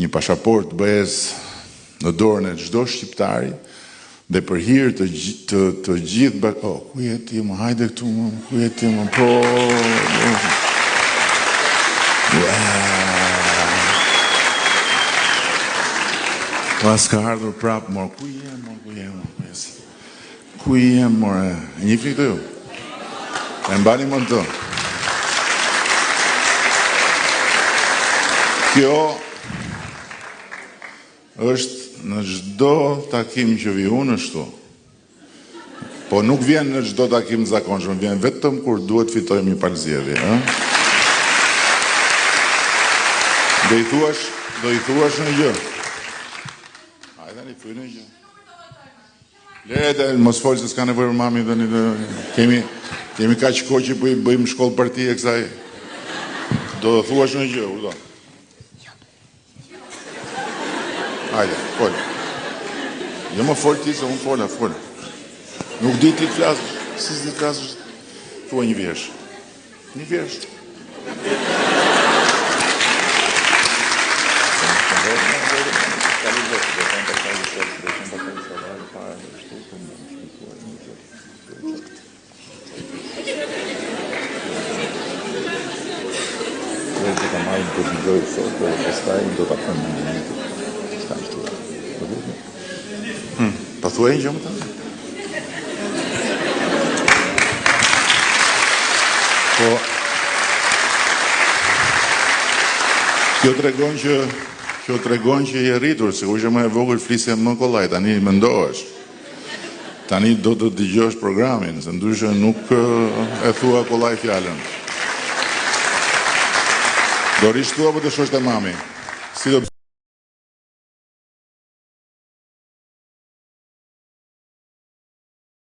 një pasaport bëhes në dorën e çdo shqiptari dhe për hir të gjithë ku je ti më hajde këtu më ku je ti më po pas ka ardhur prapë mor ku je more një fitë ju e mbani më të kjo është në çdo takim që vi unë ashtu. Po nuk vjen në çdo takim zakonshëm, vjen vetëm kur duhet fitojmë një palëzjedhje, ëh? Do i thuash në gjë. Hajde tani thuaj në gjë. Lere mos fol se s'ka nevojë për mami tani kemi kaq kohë që po i bëjmë shkollë partie kësaj. Do të thuash në gjë, urdhon. Hajde, fol. Jo më fol ti, se unë fola. Nuk di ti të flasësh. Si s'di të flasësh? Thua një vjersh. Një vjersh. Të marrë të vizoj sot, dhe pastaj do të apëm në një të. Pa thuaj një gjë më të? Po, kjo tregon që je rritur, se që më e vogël flisje më kollaj, tani mendohesh. Tani do të dëgjosh programin, se ndryshe nuk e thua kollaj fjalën. Do rish thua, po të shosh te mami. Si do